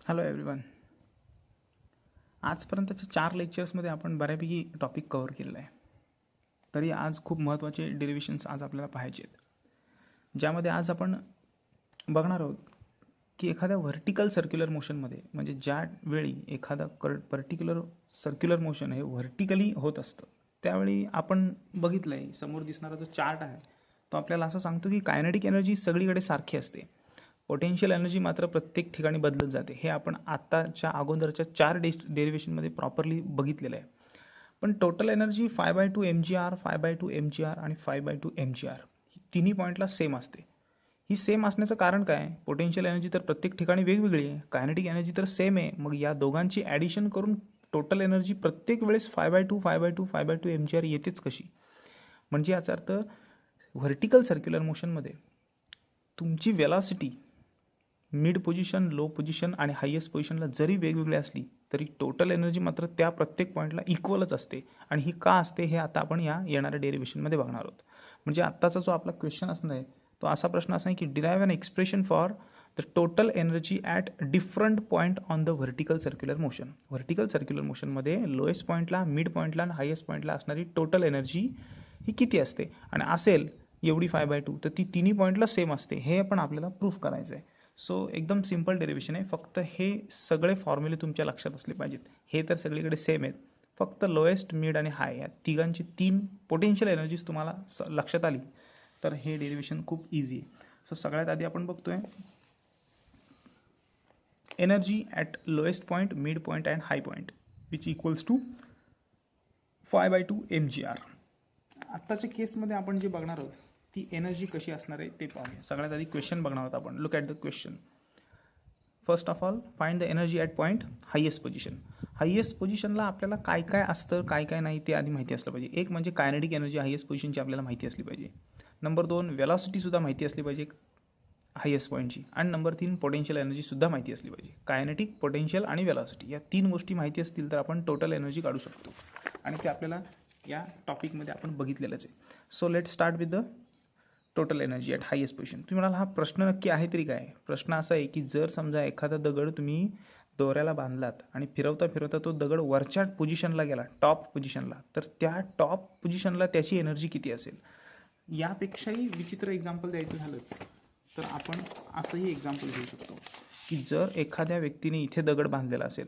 Hello everyone. आजपर्यंतच्या 4 लेक्चर्समध्ये आपण बऱ्यापैकी टॉपिक कव्हर केलेला आहे. तरी आज खूप महत्त्वाचे डेरिव्हेशन्स आज आपल्याला पाहायचे आहेत, ज्यामध्ये आज आपण बघणार आहोत की एखाद्या व्हर्टिकल सर्क्युलर मोशनमध्ये, म्हणजे ज्या वेळी एखादा पर्टिक्युलर सर्क्युलर मोशन हे व्हर्टिकली होत असतं, त्यावेळी आपण बघितलं आहे समोर दिसणारा जो चार्ट आहे तो आपल्याला असं सांगतो की कायनेटिक एनर्जी सगळीकडे सारखी असते, पोटेन्शियल एनर्जी मात्र प्रत्येक ठिकाणी बदलत जाते. हे आपण आत्ताच्या अगोदरच्या 4 डेरिव्हेशनमध्ये प्रॉपरली बघितलेलं आहे. पण टोटल एनर्जी 5/2 mgr, 5/2 mgr आणि 5/2 mgr ही तिन्ही पॉईंटला सेम असते. ही सेम असण्याचं कारण काय? पोटेन्शियल एनर्जी तर प्रत्येक ठिकाणी वेगवेगळी आहे, कायनेटिक एनर्जी तर सेम आहे. मग या दोघांची ॲडिशन करून टोटल एनर्जी प्रत्येक वेळेस 5/2 5/2 5/2 mgr येतेच कशी? म्हणजे याचा अर्थ व्हर्टिकल सर्क्युलर मोशनमध्ये तुमची velocity mid position, low position आणि हायेस्ट पोझिशनला जरी वेगवेगळी असली तरी टोटल एनर्जी मात्र त्या प्रत्येक पॉईंटला इक्वलच असते. आणि ही का असते हे आता आपण या येणाऱ्या डेरिव्हेशनमध्ये बघणार आहोत. म्हणजे आत्ताचा जो आपला क्वेश्चन असणार आहे तो असा प्रश्न असा आहे की derive an expression for the total energy at different point on the vertical circular motion. Vertical circular मोशनमध्ये लोएस्ट पॉईंटला, मिड पॉईंटला आणि हायेस्ट पॉईंटला असणारी टोटल एनर्जी ही किती असते, आणि असेल एवढी 5/2 तर ती तिन्ही पॉईंटला सेम असते. हे पण आपल्याला प्रूफ करायचं आहे. सो एकदम सिम्पल डेरिव्हेशन आहे. फक्त हे सगळे फॉर्म्युले तुमच्या लक्षात असले पाहिजेत. हे तर सगळीकडे सेम आहेत, फक्त लोएस्ट, मिड आणि हाय या तिघांची 3 पोटेन्शियल एनर्जीज तुम्हाला लक्षात आली तर हे डेरिव्हेशन खूप इझी आहे. सो सगळ्यात आधी आपण बघतोय energy at lowest point, mid point and high point which equals to 5/2 mgr. आत्ताच्या केसमध्ये आपण जे बघणार आहोत ती एनर्जी कशी असणार आहे ते पाहूया. सगळ्यात आधी क्वेश्चन बघणार आहोत आपण. Look at the question. First of all, find the energy at point highest position. Highest पोझिशनला आपल्याला काय काय असतं, काय काय नाही ते आधी माहिती असलं पाहिजे. एक म्हणजे कायनेटिक एनर्जी हायेस्ट पोझिशनची आपल्याला माहिती असली पाहिजे. नंबर 2 वेलॉसिटीसुद्धा माहिती असली पाहिजे हायेस्ट पॉईंटची. आणि नंबर 3 पोटेन्शियल एनर्जीसुद्धा माहिती असली पाहिजे. कायनेटिक, पोटेन्शियल आणि वेलॉसिटी या 3 गोष्टी माहिती असतील तर आपण टोटल एनर्जी काढू शकतो, आणि ते आपल्याला या टॉपिकमध्ये आपण बघितलेलंच आहे. So let start with the total energy at highest position. तुम्ही म्हणाल हा प्रश्न नक्की आहे तरी काय? प्रश्न असा आहे की जर समजा एखादा दगड तुम्ही दोऱ्याला बांधलात आणि फिरवता फिरवता तो दगड वरच्या पोझिशनला गेला, टॉप पोझिशनला, तर त्या टॉप पोझिशनला त्याची एनर्जी किती असेल? यापेक्षाही विचित्र एक्झाम्पल द्यायचं झालंच तर आपण असंही एक्झाम्पल घेऊ शकतो की जर एखाद्या व्यक्तीने इथे दगड बांधलेला असेल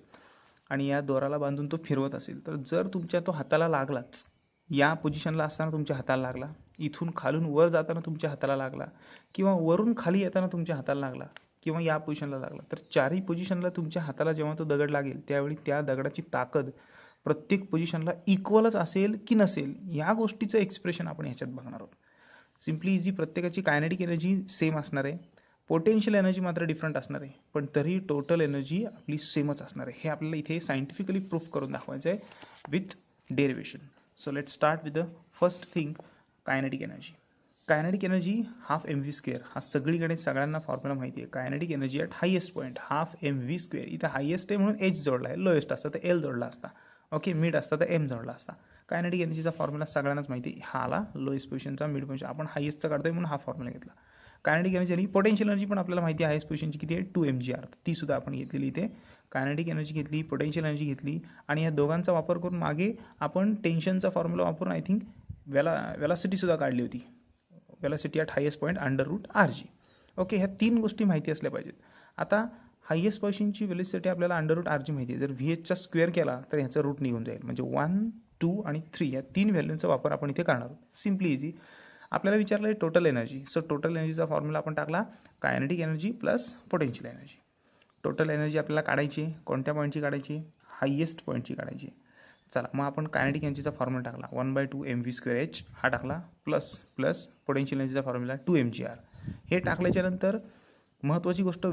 आणि या दोराला बांधून तो फिरवत असेल, तर जर तुमच्या तो हाताला लागलाच, या पोझिशनला असताना तुमच्या हाताला लागला, इथून खालून वर जाताना तुमच्या हाताला लागला, किंवा वरून खाली येताना तुमच्या हाताला लागला, किंवा या पोझिशनला लागला, तर चारही पोझिशनला तुमच्या हाताला जेव्हा तो दगड लागेल त्यावेळी त्या दगडाची ताकद प्रत्येक पोझिशनला इक्वलच असेल की नसेल, या गोष्टीचं एक्सप्रेशन आपण ह्याच्यात बघणार आहोत. Simply easy. प्रत्येकाची कायनेटिक एनर्जी सेम असणार आहे, पोटेन्शियल एनर्जी मात्र डिफरंट असणार आहे, पण तरी टोटल एनर्जी आपली सेमच असणार आहे. हे आपल्याला इथे सायंटिफिकली प्रूफ करून दाखवायचं आहे with derivation. So let start with the first thing, kinetic energy. Kinetic energy half mv². हा सगळीकडे सगळ्यांना फॉर्म्युला माहिती आहे. Kinetic energy at highest point half mv². इथं हायेस्ट आहे म्हणून h जोडला आहे, लोएस्ट असता तर l जोडला असता, ओके, मिड असता तर m जोडला असता. कायनेटिक एनर्जीचा फॉर्म्युला सगळ्यांनाच माहिती आहे. हा आला लोएस्ट पोझिशनचा, मिड पोझिशन, आपण हायेस्टचा काढतोय म्हणून हा फॉर्म्युला घेतला. कायनेटिक एनर्जी आणि पोटेन्शियल एनर्जी पण आपल्याला माहिती आहे हायेस्ट पोझिशनची किती आहे, 2 mgr. ती सुद्धा आपण घेतलेली इथे. कायनेटिक एनर्जी घेतली, पोटेन्शियल एनर्जी घेतली, आणि या दोघांचा वापर करून मागे आपण टेन्शनचा फॉर्म्युला वापरून आय थिंक वेलॉसिटीसुद्धा काढली होती. Velocity at highest point √rg. Okay, ह्या 3 गोष्टी माहिती असल्या पाहिजेत. आता हायेस्ट पोझिशनची वेलॉसिटी आपल्याला √rg माहिती आहे. जर VHचा स्क्वेअर केला तर ह्याचं रूट निघून जाईल, म्हणजे 1, 2 आणि 3 या 3 व्हॅल्यूंचा वापर आपण इथे करणार आहोत. Simply easy. आपल्याला विचारलं आहे टोटल एनर्जी. सो टोटल एनर्जीचा फॉर्म्युला आपण टाकला, kinetic energy plus potential energy. Total energy आपल्याला काढायची, कोणत्या पॉईंटची काढायची? हायेस्ट पॉईंटची काढायची. चला, मग आपण कायनेटिक एनर्जीचा फॉर्म्युला टाकला, 1/2 mv²h हा टाकला, प्लस पोटेन्शियल एनर्जीचा फॉर्म्युला 2 mgr. हे टाकल्याच्यानंतर महत्त्वाची गोष्ट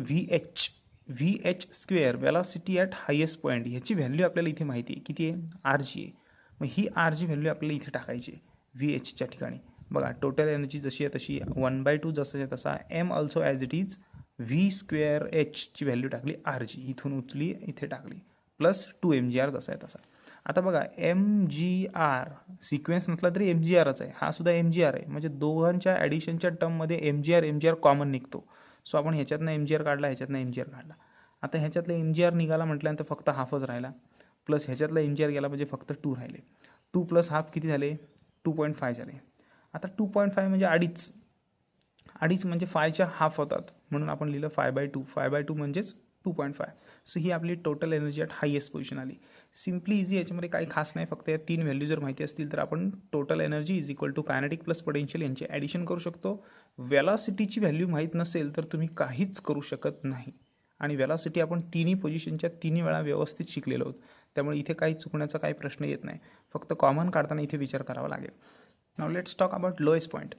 VH² velocity at highest point, ह्याची व्हॅल्यू आपल्याला इथे माहिती आहे किती आहे, rg आहे. मग ही rg व्हॅल्यू आपल्याला इथे टाकायची VHच्या ठिकाणी. बघा, टोटल एनर्जी जशी आहे तशी 1/2 जसं आहे तसा m also as it is v²h ची व्हॅल्यू टाकली rg, इथून उचली इथे टाकली, प्लस 2 mgr जसा आहे तसा. आता बघा, mgr सिक्वेन्स नसला तरी mgrच आहे, हा सुद्धा mgr आहे, म्हणजे दोघांच्या ॲडिशनच्या टर्ममध्ये mgr कॉमन निघतो. सो आपण ह्याच्यातनं mgr काढला, ह्याच्यातनं mgr काढला. आता ह्याच्यातला MGR निघाला म्हटल्यानंतर फक्त हाफच राहिला, प्लस ह्याच्यातला MGR गेला म्हणजे फक्त 2 राहिले. 2 प्लस हाफ किती झाले? 2.5 झाले. आता 2.5 म्हणजे अडीच म्हणजे 5च्या हाफ होतात, म्हणून आपण लिहिलं 5/2. 5/2 म्हणजेच 2.5. सो ही आपली total energy at highest position आली. सिम्पली इझी, याच्यामध्ये काही खास नाही, फक्त या 3 व्हॅल्यू जर माहिती असतील तर आपण total energy is equal to kinetic plus potential यांचे ॲडिशन करू शकतो. वेलॉसिटीची व्हॅल्यू माहीत नसेल तर तुम्ही काहीच करू शकत नाही, आणि वेलॉसिटी आपण तिन्ही पोझिशनच्या 3 वेळा व्यवस्थित शिकलेलो आहोत, त्यामुळे इथे काही चुकण्याचा काही प्रश्न येत नाही. फक्त कॉमन काढताना इथे विचार करावा लागेल. Now let's talk about lowest point.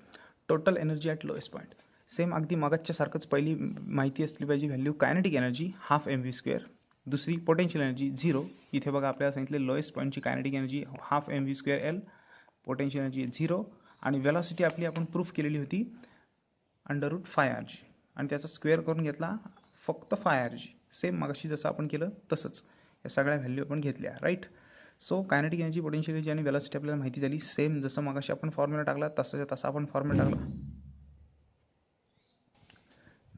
Total energy at lowest point. Same अगदी मागच्या सारखंच पहिली माहिती असली पाहिजे value kinetic energy half mv², दुसरी पोटेन्शियल एनर्जी 0. इथे बघा आपल्याला सांगितले लोएस्ट पॉईंटची kinetic energy half mv²L, potential energy 0, आणि वेलॉसिटी आपली आपण प्रूफ केलेली होती √5rg, आणि त्याचा स्क्वेअर करून घेतला फक्त 5rg. सेम मागाशी जसं आपण केलं तसंच या सगळ्या व्हॅल्यू आपण घेतल्या, right. So kinetic energy, potential energy आणि वेलॉसिटी आपल्याला माहिती झाली. सेम जसं मागाशी आपण फॉर्म्युला टाकला तसा आपण फॉर्म्युला टाकला.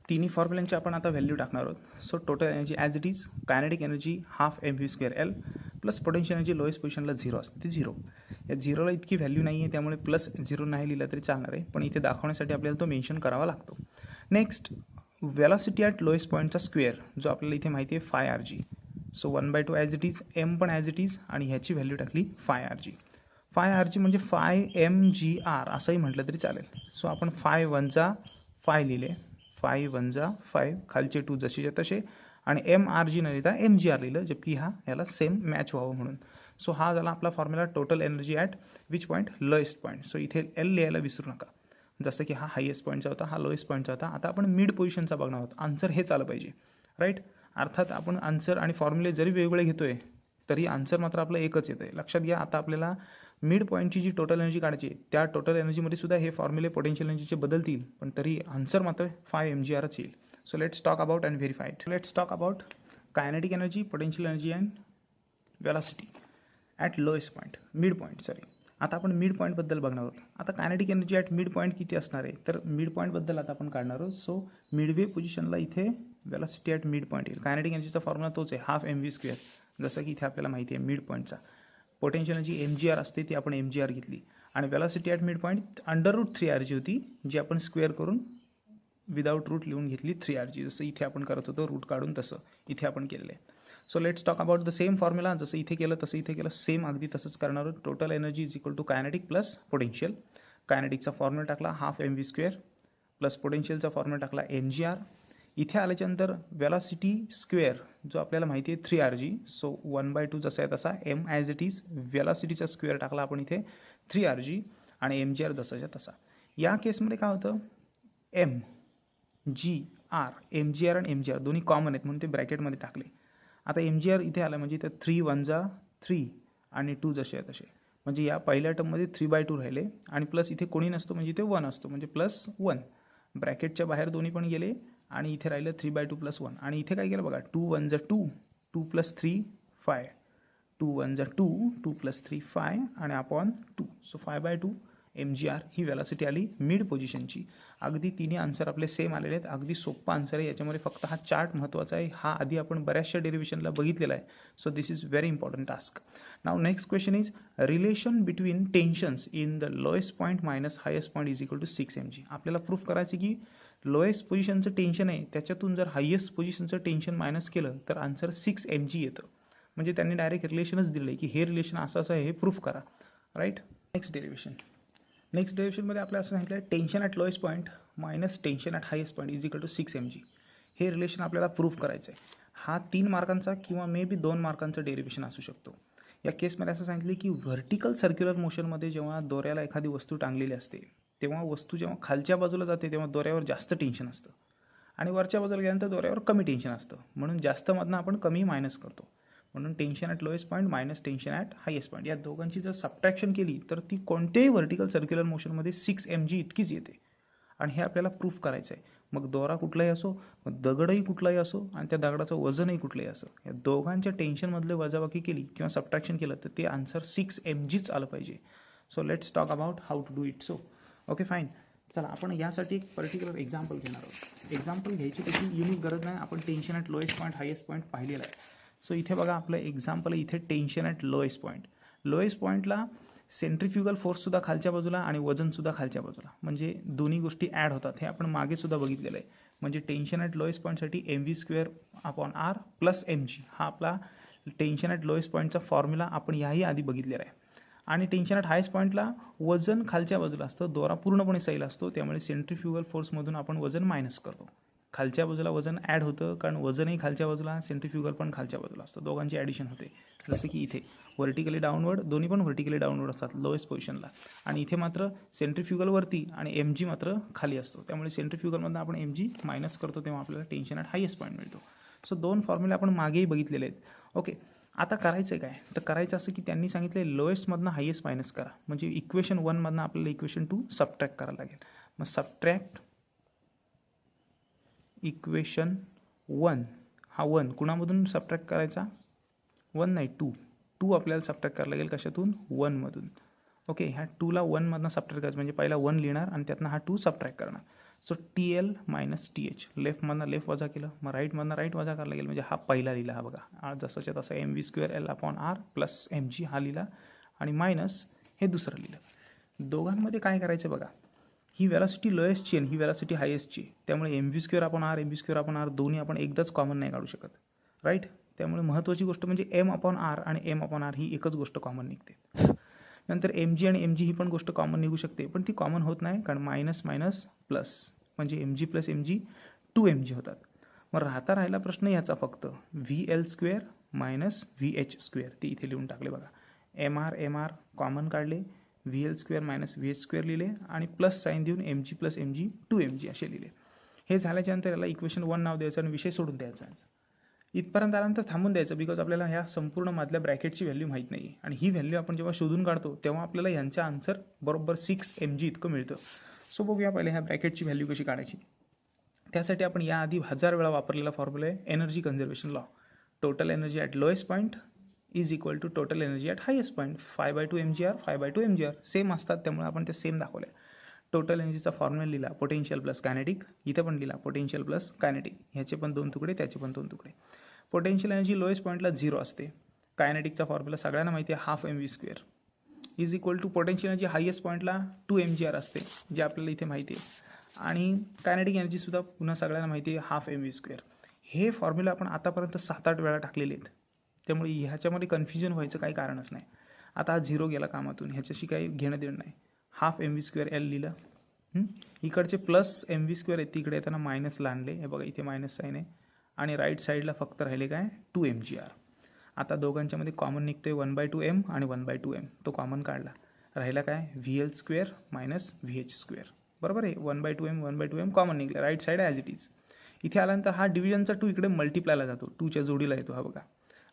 तिन्ही फॉर्म्युलांची आपण आता व्हॅल्यू टाकणार आहोत. So total energy as it is kinetic energy half mv²L plus potential energy lowest पोझिशनला 0 असते, ती 0. या 0ला इतकी व्हॅल्यू नाही आहे, त्यामुळे प्लस 0 नाही लिहिला तरी चालणार आहे, पण इथे दाखवण्यासाठी आपल्याला तो मेन्शन करावा लागतो. नेक्स्ट, वेलॉसिटी ॲट लोएस्ट पॉईंटचा स्क्वेअर जो आपल्याला इथे माहिती आहे 5rg. So 1/2 as it is, m पण ॲज इट इज, आणि ह्याची व्हॅल्यू टाकली 5rg. 5rg म्हणजे 5mgr असंही म्हटलं तरी चालेल. सो आपण 5 × 5 लिहिले, 5 × 5, खालचे 2 जसेच्या तसे, आणि mrg न लिहिता mgr लिहिलं, जबकि ह्याला सेम मॅच व्हावं म्हणून. सो हा झाला आपला formula total energy at which point? Lowest point. So इथे L लिहायला विसरू नका, जसं की हा हायेस्ट पॉईंटचा होता, हा लोएस्ट पॉईंटचा होता. आता आपण मिड पोझिशनचा बघणार आहोत. आन्सर हेच आलं पाहिजे, राईट. अर्थात आपण आन्सर आणि फॉर्म्युले जरी वेगवेगळे घेतोय तरी आन्सर मात्र आपलं एकच येतं आहे. लक्षात घ्या, आता आपल्याला मिड पॉईंटची जी टोटल एनर्जी काढायची आहे त्या टोटल एनर्जीमध्ये सुद्धा हे फॉर्म्युले पोटेन्शियल एनर्जीचे बदलतील, पण तरी आन्सर मात्र 5mgrच येईल. So let's talk about and verified. Let's talk about kinetic energy, potential energy and velocity at lowest point, mid point. आता आपण मिड पॉईंटबद्दल बघणार आहोत. आता kinetic energy at mid point किती असणार आहे, तर मिड पॉईंटबद्दल आता आपण काढणार आहोत. सो मिडवे पोझिशनला इथे वेलॉसिटी ॲट मिड पॉईंट येईल. कायनेटिक एनर्जीचा फॉर्म्युला तोच आहे, हाफ mv², जसं की इथे आपल्याला माहिती आहे मिड पॉईंटचा. पोटेन्शियल एनर्जी mgr असते, ती आपण mgr घेतली, आणि velocity at mid point √3rg होती, जी आपण स्क्वेअर करून विदाऊट रूट लिहून घेतली 3rg. जसं इथे आपण करत होतो रूट काढून, तसं इथे आपण केलेलं आहे. So let's talk about the same formula. जसं इथे केलं तसं इथे केलं, सेम अगदी तसंच करणार आहोत. Total energy is equal to kinetic plus potential. कायनेटिकचा फॉर्म्युला टाकला हाफ mv² प्लस पोटेन्शियलचा फॉर्म्युला टाकला mgr. इथे आल्याच्यानंतर वेलॉसिटी स्क्वेअर जो आपल्याला माहिती आहे 3rg. सो 1/2 जसा आहे तसा m ॲज इट इज, वेलॉसिटीचा स्क्वेअर टाकला आपण इथे 3rg, आणि mgr जसाच्या तसा. या केसमध्ये काय होतं, mgr आणि mgr दोन्ही कॉमन आहेत म्हणून ते ब्रॅकेटमध्ये टाकले. आता mgr इथे आलं म्हणजे इथं 3 × 3 आणि 2 जसे आहे तसे, म्हणजे या पहिल्या टर्ममध्ये 3/2 राहिले, आणि प्लस इथे कोणी नसतो म्हणजे इथे 1 असतो, म्हणजे +1. ब्रॅकेटच्या बाहेर दोन्ही पण गेले, आणि इथे राहिलं 3/2 + 1, आणि इथे काय केलं बघा, 2 × 1 = 2, 2 + 3 5, 2 × 1 = 2, 2 + 3 5, आणि अपॉन 2. सो 5/2 mgr ही वेलॉसिटी आली मिड पोझिशनची. अगदी तिन्ही आन्सर आपले सेम आलेले आहेत. अगदी सोप्पा आन्सर आहे. याच्यामध्ये फक्त हा चार्ट महत्त्वाचा आहे. हा आधी आपण बऱ्याचशा डेरिव्हेशनला बघितलेला आहे. So this is very important task. Now next question is relation between tensions in the lowest point minus highest point is equal to 6 mg. आपल्याला प्रूफ करायचं की लोएस्ट पोझिशनचं टेन्शन आहे, त्याच्यातून जर हायेस्ट पोझिशनचं टेन्शन मायनस केलं तर आन्सर 6 mg येतं. म्हणजे त्यांनी डायरेक्ट रिलेशनच दिलं आहे की हे रिलेशन असं असं आहे, हे प्रूफ करा, राईट. नेक्स्ट डेरिव्हेशनमध्ये आपल्याला असं सांगितलं आहे tension at lowest point minus tension at highest point is equal to 6 mg. हे रिलेशन आपल्याला प्रूफ करायचं आहे. हा 3 मार्कांचा किंवा मे बी 2 मार्कांचं डेरिव्हेशन असू शकतो. या केसमध्ये असं सांगितलं की व्हर्टिकल सर्क्युलर मोशनमध्ये जेव्हा दोऱ्याला एखादी वस्तू टांगलेली असते तेव्हा वस्तू जेव्हा खालच्या बाजूला जाते तेव्हा दोऱ्यावर जास्त टेन्शन असतं, आणि वरच्या बाजूला गेल्यानंतर दोऱ्यावर कमी टेन्शन असतं. म्हणून जास्तमधनं आपण कमी मायनस करतो. म्हणून tension at lowest point minus tension at highest point या दोघांची जर सबट्रॅक्शन केली तर ती कोणत्याही व्हर्टिकल सर्क्युलर मोशनमध्ये 6 mg इतकीच येते. आणि हे आपल्याला प्रूफ करायचं आहे. मग दोरा कुठलाही असो, मग दगडही कुठलाही असो, आणि त्या दगडाचं वजनही कुठलंही असो, या दोघांच्या टेन्शनमधले वजाबाकी केली किंवा सबट्रॅक्शन केलं तर ते आन्सर 6 mgच आलं पाहिजे. So let's talk about how to do it. So okay fine. चला आपण यासाठी एक पर्टिक्युलर एक्झाम्पल घेणार आहोत. एक्झाम्पल घ्यायची त्याची युनिक गरज नाही, आपण tension at lowest point highest point पाहिलेला आहे. सो इथे बघा आपलं एक्झाम्पल इथे tension at lowest point. Lowest पॉईंटला सेंट्रिफ्युगल फोर्ससुद्धा खालच्या बाजूला आणि वजनसुद्धा खालच्या बाजूला, म्हणजे दोन्ही गोष्टी ॲड होतात. हे आपण मागेसुद्धा बघितलेलं आहे. म्हणजे टेन्शन ॲट लोएस्ट पॉईंटसाठी mv²/r प्लस mg हा आपला टेन्शन ॲट लोएस्ट पॉईंटचा फॉर्म्युला आपण याही आधी बघितलेला आहे. आणि टेन्शन ॲट हायेस्ट पॉईंटला वजन खालच्या बाजूला असतं, दोरा पूर्णपणे सैल असतो, त्यामुळे सेंट्रिफ्युगल फोर्समधून आपण वजन मायनस करतो. खालच्या बाजूला वजन ॲड होतं, कारण वजनही खालच्या बाजूला, सेंट्रिफ्युगल पण खालच्या बाजूला असतं, दोघांची ॲडिशन होते. जसं की इथे व्हर्टिकली डाऊनवर्ड, दोन्ही पण व्हर्टिकली डाऊनवर्ड असतात लोएस्ट पोझिशनला, आणि इथे मात्र सेंट्रिफ्युगलवरती आणि mg मात्र खाली असतो, त्यामुळे सेंट्रिफ्युगलमधून आपण mg मायनस करतो तेव्हा आपल्याला टेन्शन ॲट हायेस्ट पॉईंट मिळतो. सो दोन फॉर्म्युले आपण मागेही बघितलेले आहेत. ओके, आता करायचं आहे काय, तर करायचं असं की त्यांनी सांगितलं लोएस्टमधनं हायेस्ट मायनस करा, म्हणजे इक्वेशन 1मधनं आपल्याला इक्वेशन 2 सबट्रॅक्ट करायला लागेल. मग सबट्रॅक्ट इक्वेशन 1, हा 1 कुणामधून सबट्रॅक्ट करायचा, 1 नाही 2 आपल्याला सबट्रॅक्ट करायला लागेल. कशातून, 1मधून. ओके, ह्या 2ला 1मधनं सबट्रॅक्ट करायचं, म्हणजे पहिला 1 लिहिणार आणि त्यातनं हा 2 सबट्रॅक्ट करणार. सो TL मायनस TH, लेफ्टमधनं लेफ्ट वजा केलं, मग राईटमधनं राईट वजा करायला लागेल, म्हणजे हा पहिला लिहिला, हा बघा जसाच्या तसा mv²L/r प्लस mg हा लिहिला, आणि मायनस हे दुसरं लिहिलं. दोघांमध्ये काय करायचं बघा, ही व्हेलॉसिटी लोएस्टची आणि ही व्हेलॉसिटी हायेस्टची, त्यामुळे mv²/r दोन्ही आपण एकदाच कॉमन नाही काढू शकत, राईट. त्यामुळे महत्त्वाची गोष्ट म्हणजे m/r आणि m/r ही एकच गोष्ट कॉमन निघते. नंतर mg आणि mg ही पण गोष्ट कॉमन निघू शकते, पण ती कॉमन होत नाही, कारण मायनस मायनस प्लस, म्हणजे mg प्लस mg 2mg होतात. मग राहिला प्रश्न याचा फक्त VL² मायनस VH², ते इथे लिहून टाकले बघा. mr कॉमन काढले, VL² मायनस VH² लिहिले, आणि प्लस साईन देऊन mg प्लस mg 2mg असे लिहिले. हे झाल्याच्यानंतर याला इक्वेशन 1 नाव द्यायचं आणि विषय सोडून द्यायचा. इथपर्यंत आल्यानंतर थांबून द्यायचं, बिकॉज आपल्याला ह्या संपूर्ण मधल्या ब्रॅकेटची व्हॅल्यू माहीत नाही आहे, आणि ही व्हॅल्यू आपण जेव्हा शोधून काढतो तेव्हा आपल्याला यांचं आन्सर बरोबर 6mg इतकं मिळतं. सो बघूया पहिले ह्या ब्रॅकेटची व्हॅल्यू कशी काढायची. त्यासाठी आपण याआधी 1000 वेळा वापरलेला फॉर्म्युला आहे energy conservation law. Total energy at lowest point is equal to total energy at highest point, 5/2 mgr 5/2 mgr same असतात, त्यामुळे आपण ते सेम दाखवले. टोटल एनर्जीचा फॉर्म्युला लिहिला, पोटेन्शियल प्लस कायनेटिक, इथं पण लिहिला पोटेन्शियल प्लस कायनेटिक, ह्याचे पण 2 तुकडे त्याचे पण 2 तुकडे. पोटेन्शियल एनर्जी लोएस्ट पॉईंटला 0 असते. कायनेटिकचा फॉर्म्युला सगळ्यांना माहिती आहे, half mv² is equal to potential energy highest पॉईंटला 2 mgr असते, जे आपल्याला इथे माहिती आहे, आणि कायनेटिक एनर्जीसुद्धा पुन्हा सगळ्यांना माहिती आहे, हाफ mv². हे फॉर्म्युला आपण आतापर्यंत 7-8 वेळा टाकलेले आहेत, त्यामुळे ह्याच्यामध्ये कन्फ्युजन व्हायचं काही कारणच नाही. आता हा 0 गेला कामातून, ह्याच्याशी काही घेणं देणं नाही. हाफ mv² L लिहिलं, इकडचे प्लस mv² आहेत, तिकडे येताना मायनसला आणले, हे बघा इथे मायनस साईन आहे, आणि राईट साईडला फक्त राहिले काय, 2 mgr. आता दोघांच्यामध्ये कॉमन निघतोय 1/2 m आणि 1/2 m, तो कॉमन काढला, राहिला काय VL² मायनस VH², बरोबर आहे. 1/2 m 1/2 m कॉमन निघले, right side as it is. इथे आल्यानंतर हा डिव्हिजनचा 2 इकडे मल्टिप्लायला जातो, 2च्या जोडीला येतो हा बघा,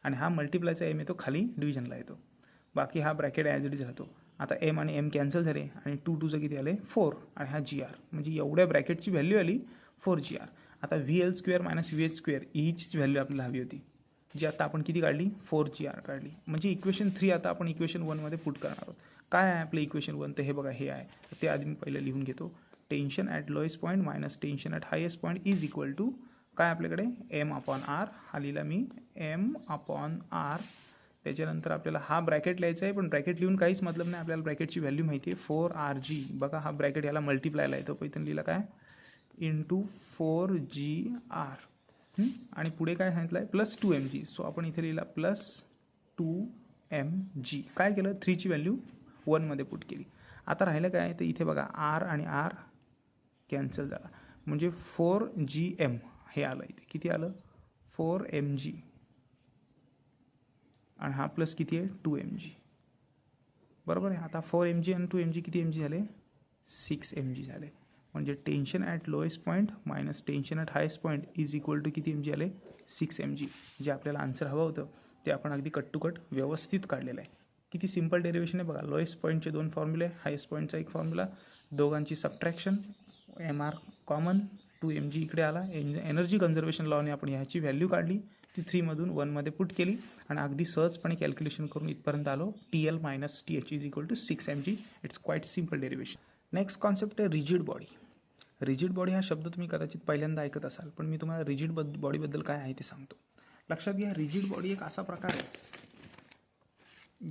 आणि हा मल्टिप्लायचा m येतो खाली डिव्हिजनला येतो, बाकी हा ब्रॅकेट ॲज इट इज राहतो. आता m आणि m कॅन्सल झाले, आणि 2 किती आले 4, आणि हा gr, म्हणजे एवढ्या ब्रॅकेटची व्हॅल्यू आली 4gr. आता VL² मायनस VH² हीच व्हॅल्यू आपल्याला हवी होती, जी आता आपण किती काढली, 4gr काढली. म्हणजे इक्वेशन 3 आता आपण इक्वेशन 1मध्ये पुट करणार आहोत. काय आहे आपलं इक्वेशन 1, तर हे बघा हे आहे, ते आधी मी पहिलं लिहून घेतो. Tension at lowest point minus tension at highest point is equal to काय आपल्याकडे m/r, हा लिहिला मी m/r. त्याच्यानंतर आपल्याला हा ब्रॅकेट लिहायचा आहे, पण ब्रॅकेट लिहून काहीच मतलब नाही, आपल्याला ब्रॅकेटची व्हॅल्यू माहिती आहे 4rg. बघा हा ब्रॅकेट याला मल्टिप्लायला येतो, पैठण लिहिला काय इंटू 4gr, आणि पुढे काय सांगितलं आहे प्लस 2mg. सो आपण इथे लिहिला प्लस 2mg. काय केलं, 3ची व्हॅल्यू 1मध्ये पुट केली. आता राहिलं काय, तर इथे बघा r आणि r कॅन्सल झाला, म्हणजे 4gm हे आलं, इथे किती आलं 4mg, आणि हा प्लस किती आहे 2mg, बरोबर आहे. आता 4mg आणि 2mg किती mg झाले, 6mg झाले. म्हणजे tension at lowest point minus tension at highest point is equal to किती mg आले, 6mg. जे आपल्याला आन्सर हवं होतं ते आपण अगदी कट टू कट व्यवस्थित काढलेलं आहे. किती सिम्पल डेरिवेशन आहे बघा. लोएस्ट पॉईंटचे 2 फॉर्म्युले, हायेस्ट पॉईंटचा एक फॉर्म्युला, दोघांची सबट्रॅक्शन, mr कॉमन, 2mg इकडे आला. एनर्जी कन्झर्वेशन लॉने आपण ह्याची व्हॅल्यू काढली, ती 3मधून 1मध्ये पुट केली, आणि अगदी सहजपणे कॅल्क्युलेशन करून इथपर्यंत आलो. TL minus TH is equal to 6mg. It's quite simple derivation. Next concept आहे रिजिड बॉडी. रिजिड बॉडी हा शब्द तुम्ही कदाचित पहिल्यांदा ऐकत असाल, पण मी तुम्हाला रिजिड बॉडीबद्दल काय आहे ते सांगतो. लक्षात घ्या, रिजिड बॉडी एक असा प्रकार आहे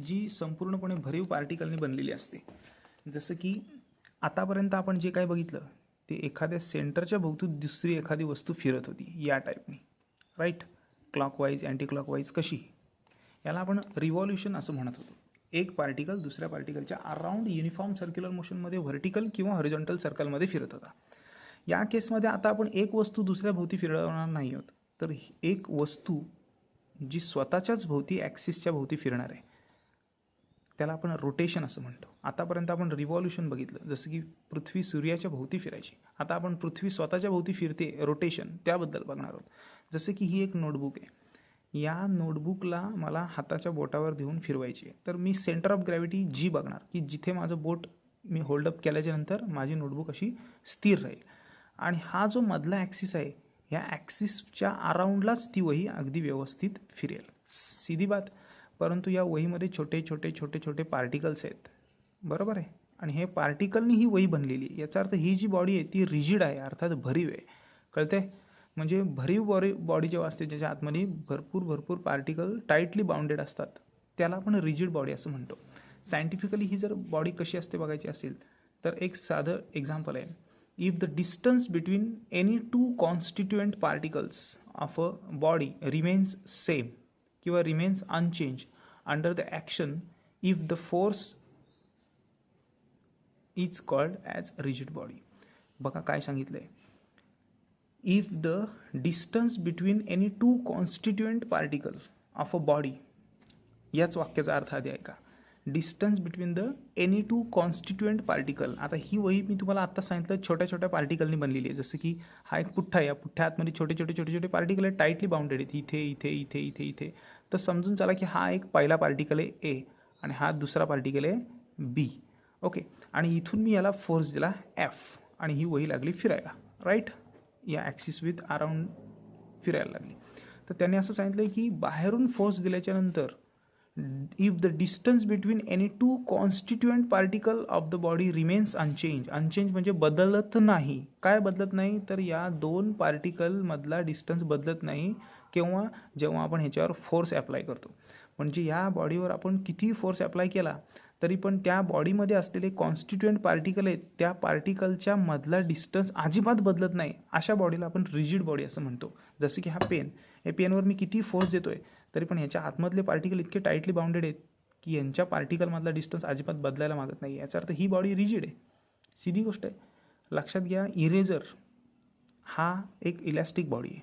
जी संपूर्णपणे भरीव पार्टिकलने बनलेली असते. जसं की आतापर्यंत आपण जे काय बघितलं ते एखाद्या सेंटरच्या भोवती दुसरी एखादी वस्तू फिरत होती या टाईपनी, राईट, क्लॉकवाईज अँटी क्लॉकवाईज कशी, याला आपण रिव्हॉल्युशन असं म्हणत होतो. एक पार्टिकल दुसऱ्या पार्टिकलच्या अराउंड युनिफॉर्म सर्क्युलर मोशनमध्ये व्हर्टिकल किंवा हॉरिझॉन्टल सर्कलमध्ये फिरत होता. या केसमध्ये आता आपण एक वस्तू दुसऱ्या भोवती फिरवणार नाही आहोत, तर एक वस्तू जी स्वतःच्याच भोवती ॲक्सिसच्या भोवती फिरणार आहे त्याला आपण रोटेशन असं म्हणतो. आतापर्यंत आपण रिव्हॉल्युशन बघितलं, जसं की पृथ्वी सूर्याच्या भोवती फिरायची. आता आपण पृथ्वी स्वतःच्या भोवती फिरते, रोटेशन, त्याबद्दल बघणार आहोत. जसं की ही एक नोटबुक आहे, या नोटबुकला मला हाताच्या बोटावर देऊन फिरवायची आहे, तर मी सेंटर ऑफ ग्रॅव्हिटी जी बघणार की जिथे माझं बोट मी होल्डअप केल्याच्यानंतर माझी नोटबुक अशी स्थिर राहील. आणि हा जो मधला ॲक्सिस आहे, ह्या ॲक्सिसच्या अराउंडलाच ती वही अगदी व्यवस्थित फिरेल. सीधी बात. परंतु या वहीमध्ये छोटे छोटे छोटे छोटे पार्टिकल्स आहेत, बरोबर आहे, आणि हे पार्टिकलनी ही वही बनलेली आहे. याचा अर्थ ही जी बॉडी आहे ती रिजिड आहे, अर्थात भरीव आहे. कळते? म्हणजे भरीव बॉडी जेव्हा असते ज्याच्या आतमध्ये भरपूर पार्टिकल टाईटली बाउंडेड असतात, त्याला आपण रिजिड बॉडी असं म्हणतो. सायंटिफिकली ही जर बॉडी कशी असते बघायची असेल तर एक साधं एक्झाम्पल आहे. If the distance between any two constituent particles of a body remains same किंवा remains unchanged under the action if the force is called as rigid body. बघा काय सांगितलं आहे. If the distance between any two constituent particle of a body, याच वाक्याचा अर्थ आधी ऐका. Distance between the any two constituent particle. आता ही वही मी तुम्हाला आत्ता सांगितलं छोट्या छोट्या पार्टिकलनी बनलेली आहे. जसं की हा एक पुठ्ठा आहे, या पुठ्ठ्या आतमध्ये छोटे छोटे छोटे छोटे पार्टिकल आहेत, टाईटली बाउंडेड आहेत, इथे इथे इथे इथे इथे. तर समजून चला की हा एक पहिला पार्टिकल आहे ए आणि हा दुसरा पार्टिकल आहे बी. ओके, आणि इथून मी याला फोर्स दिला एफ आणि ही वही लागली फिरायला, राईट, या ॲक्सिस विथ अराउंड फिरायला लागली. तर त्याने असं सांगितलं आहे की बाहेरून फोर्स दिल्याच्यानंतर if the distance between any two constituent particle of the body remains unchanged. Unchanged म्हणजे बदलत नाही. काय बदलत नाही? तर या दोन पार्टिकलमधला डिस्टन्स बदलत नाही किंवा जेव्हा आपण ह्याच्यावर फोर्स ॲप्लाय करतो. म्हणजे या बॉडीवर आपण कितीही फोर्स ॲप्लाय केला तरी पण त्या बॉडीमध्ये असलेले कॉन्स्टिट्युएंट पार्टिकल आहेत, त्या पार्टिकलच्या मधला डिस्टन्स अजिबात बदलत नाही. अशा बॉडीला आपण रिजिड बॉडी असं म्हणतो. जसं की हा पेन, या पेनवर मी किती फोर्स देतो आहे तरी पण ह्याच्या आतमधले पार्टिकल इतके टाईटली बाउंडेड आहेत की यांच्या पार्टिकलमधला डिस्टन्स अजिबात बदलायला मागत नाही. याचा अर्थ ही बॉडी रिजिड आहे. सीधी गोष्ट आहे. लक्षात घ्या, इरेझर हा एक इलॅस्टिक बॉडी आहे,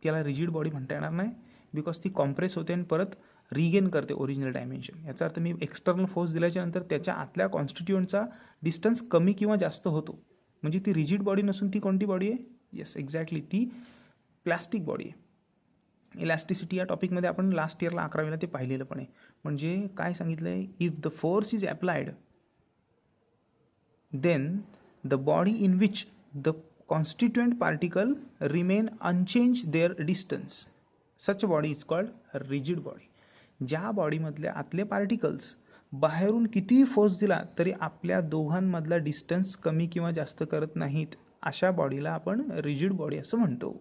त्याला रिजिड बॉडी म्हणता येणार नाही, बिकॉज ती कॉम्प्रेस होते आणि परत रिगेन करते ओरिजिनल डायमेन्शन. याचा अर्थ मी एक्सटर्नल फोर्स दिल्याच्यानंतर त्याच्या आतल्या कॉन्स्टिट्युएंटचा डिस्टन्स कमी किंवा जास्त होतो, म्हणजे ती रिजिड बॉडी नसून ती कोणती बॉडी आहे? येस, एक्झॅक्टली, ती प्लॅस्टिक बॉडी आहे. इलॅस्टिसिटी या टॉपिकमध्ये आपण लास्ट इयरला 11वीला ते पाहिलेलं पण आहे. म्हणजे काय सांगितलं आहे? If the force is applied then the body in which the constituent particle remain unchanged their distance, such a body is called a rigid body. ज्या बॉडीमधल्या आतले पार्टिकल्स बाहेरून कितीही फोर्स दिला तरी आपल्या दोघांमधला डिस्टन्स कमी किंवा जास्त करत नाहीत, अशा बॉडीला आपण रिजिड बॉडी असं म्हणतो.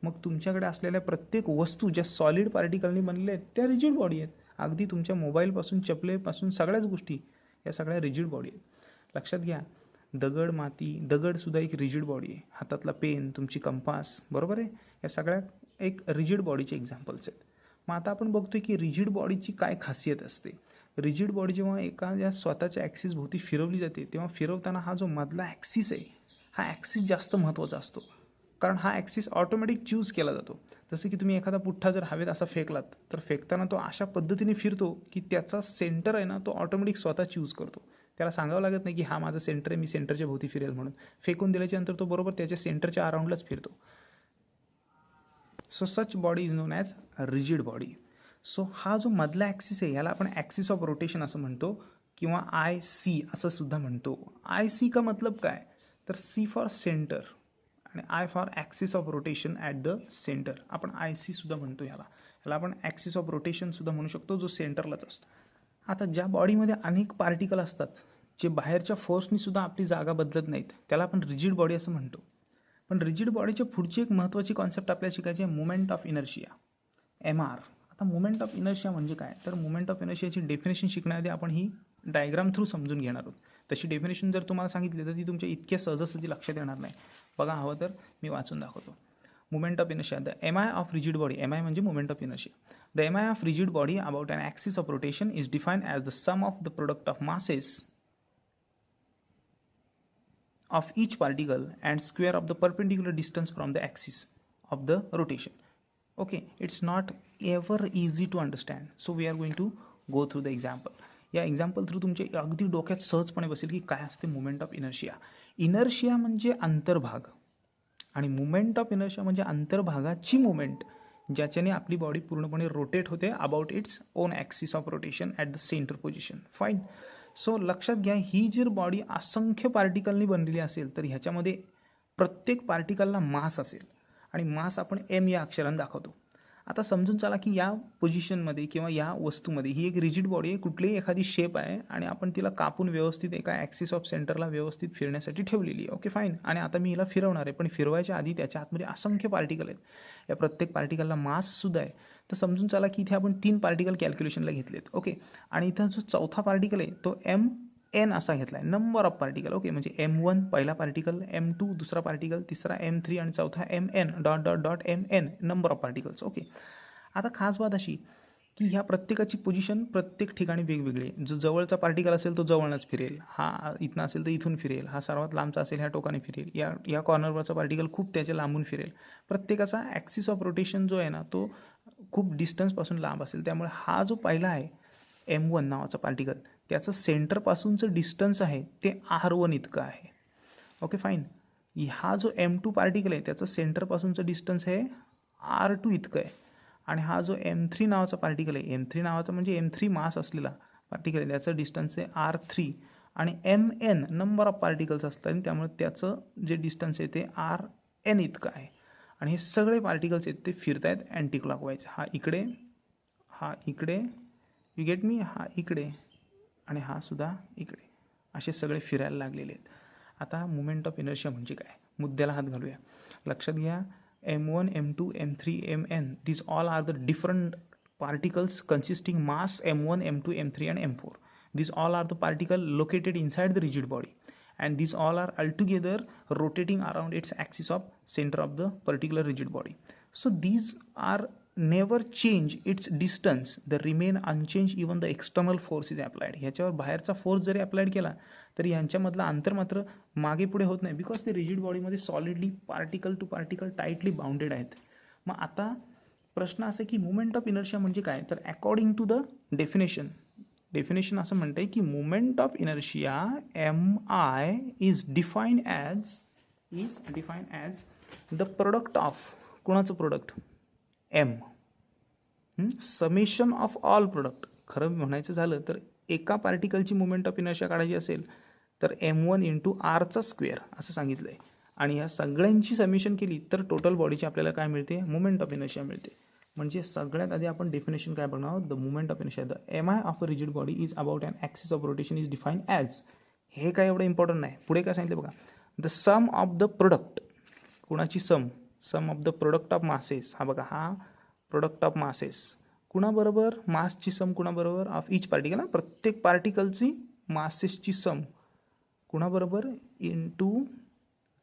मग तुमच्याकडे असलेल्या प्रत्येक वस्तू ज्या सॉलिड पार्टिकलनी बनलेल्या आहेत त्या रिजिड बॉडी आहेत. अगदी तुमच्या मोबाईलपासून चपलेपासून सगळ्याच गोष्टी या सगळ्या रिजिड बॉडी आहेत. लक्षात घ्या, दगड, माती, दगडसुद्धा एक रिजिड बॉडी आहे. हातातला पेन, तुमची कंपास, बरोबर आहे, या सगळ्या एक रिजिड बॉडीचे एक्झाम्पल्स आहेत. मग आता आपण बघतोय की रिजिड बॉडीची काय खासियत असते. रिजिड बॉडी जेव्हा एखाद्या स्वतःच्या ॲक्सिस भोवती फिरवली जाते तेव्हा फिरवताना हा जो मधला ॲक्सिस आहे हा ॲक्सिस जास्त महत्त्वाचा असतो, कारण हा ॲक्सिस ऑटोमॅटिक चूज केला जातो. जसं की तुम्ही एखादा पुठ्ठा जर हवेत असा फेकलात तर फेकताना तो अशा पद्धतीने फिरतो की त्याचा सेंटर आहे ना तो ऑटोमॅटिक स्वतः चूज करतो. त्याला सांगावं लागत नाही की हा माझा सेंटर आहे, मी सेंटरच्या भोवती फिरेल म्हणून. फेकून दिल्याच्यानंतर तो बरोबर त्याच्या सेंटरच्या अराउंडलाच फिरतो. So such body is non as rigid body. So हा जो मधला ॲक्सिस आहे याला आपण ॲक्सिस ऑफ रोटेशन असं म्हणतो किंवा IC असं सुद्धा म्हणतो. IC का मतलब काय? तर C फॉर सेंटर आणि I for axis of rotation at the centre. आपण IC सुद्धा म्हणतो याला आपण ॲक्सिस ऑफ रोटेशन सुद्धा म्हणू शकतो, जो सेंटरलाच असतो. आता ज्या बॉडीमध्ये अनेक पार्टिकल असतात जे बाहेरच्या फोर्सनी सुद्धा आपली जागा बदलत नाहीत, त्याला आपण रिजिड बॉडी असं म्हणतो. पण रिजिड बॉडीच्या पुढची एक महत्त्वाची कॉन्सेप्ट आपल्याला शिकायची आहे, मुमेंट ऑफ इनर्शिया, MR. आता मुमेंट ऑफ इनर्शिया म्हणजे काय, तर मुमेंट ऑफ इनर्शियाची डेफिनेशन शिकण्याआधी आपण ही डायग्राम थ्रू समजून घेणार आहोत. तशी डेफिनेशन जर तुम्हाला सांगितली तर ती तुमच्या इतक्या सहजासहजी लक्षात येणार नाही. बघा, हवं तर मी वाचून दाखवतो. Moment of inertia, the MI of rigid body, MI म्हणजे moment of inertia. The MI of rigid body about an axis of rotation is defined as the sum of the product of masses of each particle and square of the perpendicular distance from the axis of the rotation. Okay, it's not ever easy to understand, so we are going to go through the example. या example through तुमच्या अगदी डोक्यात सहजपणे बसेल की काय असते moment of inertia. Inertia म्हणजे अंतर्भाग आणि मुमेंट ऑफ इनर्शिया म्हणजे अंतर्भागाची मुमेंट ज्याच्याने आपली बॉडी पूर्णपणे रोटेट होते about its own axis of rotation at the centre position. Fine. So लक्षात घ्या, ही जर बॉडी असंख्य पार्टिकलनी बनलेली असेल तर ह्याच्यामध्ये प्रत्येक पार्टिकलला मास असेल आणि मास आपण M या अक्षराने दाखवतो. आता समजून चला की या पोझिशनमध्ये किंवा या वस्तूमध्ये ही एक रिजिड बॉडी आहे, कुठलीही एखादी शेप आहे आणि आपण तिला कापून व्यवस्थित एका ॲक्सिस ऑफ सेंटरला व्यवस्थित फिरण्यासाठी ठेवलेली आहे. Okay, fine. आणि आता मी हिला फिरवणार आहे, पण फिरवायच्या आधी त्याच्या आतमध्ये असंख्य पार्टिकल आहेत. या प्रत्येक पार्टिकलला माससुद्धा आहे. तर समजून चला की इथे आपण 3 पार्टिकल कॅल्क्युलेशनला घेतलेत. ओके, आणि इथं जो चौथा पार्टिकल आहे तो MN असा घेतला आहे, नंबर ऑफ पार्टिकल. ओके, म्हणजे M1 पहिला पार्टिकल, M2 दुसरा पार्टिकल, तिसरा M3 आणि चौथा MN dot dot dot MN, number of particles. Okay, आता खास बात अशी की ह्या प्रत्येकाची पोझिशन प्रत्येक ठिकाणी वेगवेगळी आहे. जो जवळचा पार्टिकल असेल तो जवळच फिरेल, हा इथनं असेल तर इथून फिरेल, हा सर्वात लांबचा असेल ह्या टोकाने फिरेल, या कॉर्नरवरचा पार्टिकल खूप त्याच्या लांबून फिरेल. प्रत्येकाचा ॲक्सिस ऑफ रोटेशन जो आहे ना तो खूप डिस्टन्सपासून लांब असेल. त्यामुळे हा जो पहिला आहे M1 नावाचा पार्टिकल, त्याचं सेंटरपासूनचं डिस्टन्स आहे ते R1 इतकं आहे. Okay, fine. हा जो M2 पार्टिकल आहे त्याचं सेंटरपासूनचं डिस्टन्स हे R2 इतकं आहे. आणि हा जो M3 नावाचा पार्टिकल आहे, M3 नावाचा म्हणजे M3 मास असलेला पार्टिकल आहे, त्याचं डिस्टन्स आहे R3. आणि MN नंबर ऑफ पार्टिकल्स असतात आणि त्यामुळे त्याचं जे डिस्टन्स आहे ते RN इतकं आहे. आणि हे सगळे पार्टिकल्स आहेत ते फिरत आहेत अँटी क्लॉकवाईज. हा इकडे, हा इकडे, यू गेट मी, हा इकडे आणि हा सुद्धा इकडे, असे सगळे फिरायला लागलेले आहेत. आता मुमेंट ऑफ इनर्शिया म्हणजे काय, मुद्द्याला हात घालूया. लक्षात घ्या, M1, M2, M3, MN, these all are the different particles consisting mass M1, M2, M3 and M4. These all are the particles located inside the rigid body and these all are altogether rotating around its axis of center of the particular rigid body. So these are never change its distance, they remain unchanged even the external force is applied. ह्याच्यावर बाहेरचा force जरी applied केला तरी यांच्यामधलं अंतर मात्र मागे पुढे होत नाही, बिकॉज ते रिजिड बॉडीमध्ये solidly particle to particle tightly bounded आहेत. मग आता प्रश्न असा की मुमेंट ऑफ इनर्शिया म्हणजे काय, तर अकॉर्डिंग टू द डेफिनेशन असं म्हणतंय की moment of inertia MI is defined as the product of, कोणाचं product, M, summation of all product. खरं म्हणायचं झालं तर एका पार्टिकलची मुमेंट ऑफ इनर्शिया काढायची असेल तर M1 इंटू R चा स्क्वेअर असं सांगितलं आहे. आणि ह्या सगळ्यांची समेशन केली तर टोटल बॉडीची आपल्याला काय मिळते, मुमेंट ऑफ इनर्शिया मिळते. म्हणजे सगळ्यात आधी आपण डेफिनेशन काय बघणार आहोत, the moment of inertia, the MI of a rigid body is about an axis of rotation is defined as. हे काय एवढं इम्पॉर्टंट नाही, पुढे काय सांगितलं बघा, the sum of the product, कुणाची sum of the product of masses. हा बघा, हा प्रोडक्ट ऑफ मासेस कुणाबरोबर, मासची सम कुणाबरोबर, ऑफ इच पार्टिकल, प्रत्येक पार्टिकलची मासेसची सम कुणाबरोबर, इंटू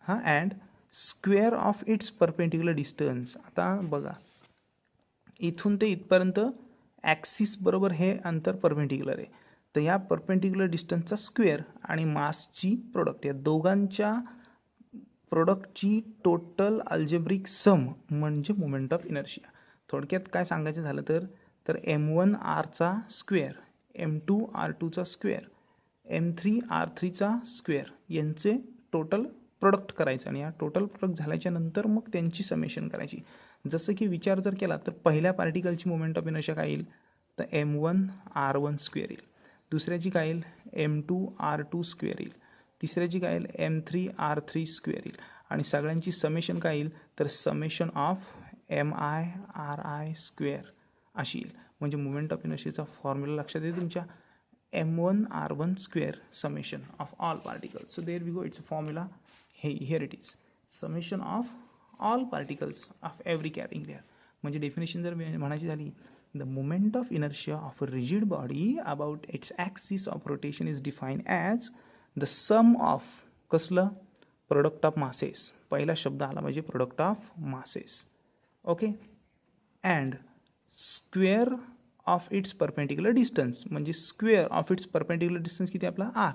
हा and square of its perpendicular distance. आता बघा, इथून ते इथपर्यंत ॲक्सिस बरोबर हे अंतर परपेंडिक्युलर आहे, तर या परपेंडिक्युलर डिस्टन्सचा स्क्वेअर आणि मासची प्रोडक्ट, या दोघांच्या प्रोडक्टची टोटल अल्जेब्रिक सम म्हणजे मुमेंट ऑफ इनर्शिया. थोडक्यात काय सांगायचं झालं तर M1 R चा स्क्वेअर, M2 R2 चा स्क्वेअर, M3 R3 चा स्क्वेअर यांचे टोटल प्रोडक्ट करायचं आणि या टोटल प्रोडक्ट झाल्याच्या नंतर मग त्यांची समेशन करायची. जसं की विचार जर केला तर पहिल्या पार्टिकलची मुमेंट ऑफ इनर्शिया काय येईल, तर M1 R1 स्क्वेअर येईल, दुसऱ्याची काय येईल M2 R2 स्क्वेअर येईल, तिसऱ्याची काय येईल M3 R3 स्क्वेअर येईल आणि सगळ्यांची समेशन काय येईल तर summation of MI RI square अशी येईल. म्हणजे मुमेंट ऑफ इनर्शियाचा फॉर्म्युला लक्षात येईल तुमच्या, m1r1 square summation of all particles. So there we go, it's a formula. Here it is, summation of all particles of every carrying layer. म्हणजे definition जर म्हणायची झाली, the moment of inertia of a rigid body about its axis of rotation is defined as the sum of कसलं, product of masses. पहिला शब्द आला म्हणजे product of masses. Okay, and square of its perpendicular distance, म्हणजे square of its perpendicular distance किती आपला R.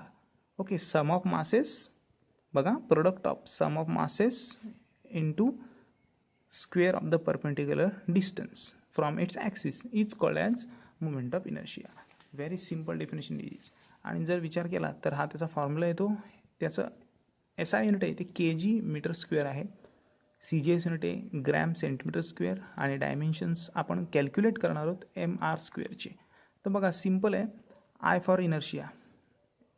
Okay, sum of masses, बघा product of sum of masses into square of the perpendicular distance from its axis is called as moment of inertia. Very simple definition is. आणि जर विचार केला तर हा त्याचा फॉर्म्युला येतो, त्याचं SI युनिट आहे ते kg मीटर स्क्वेअर आहे, CGS युनिट आहे ग्रॅम सेंटीमीटर स्क्वेअर, आणि डायमेन्शन्स आपण कॅल्क्युलेट करणार आहोत MR स्क्वेअरचे. तर बघा सिम्पल आहे, I फॉर इनर्शिया,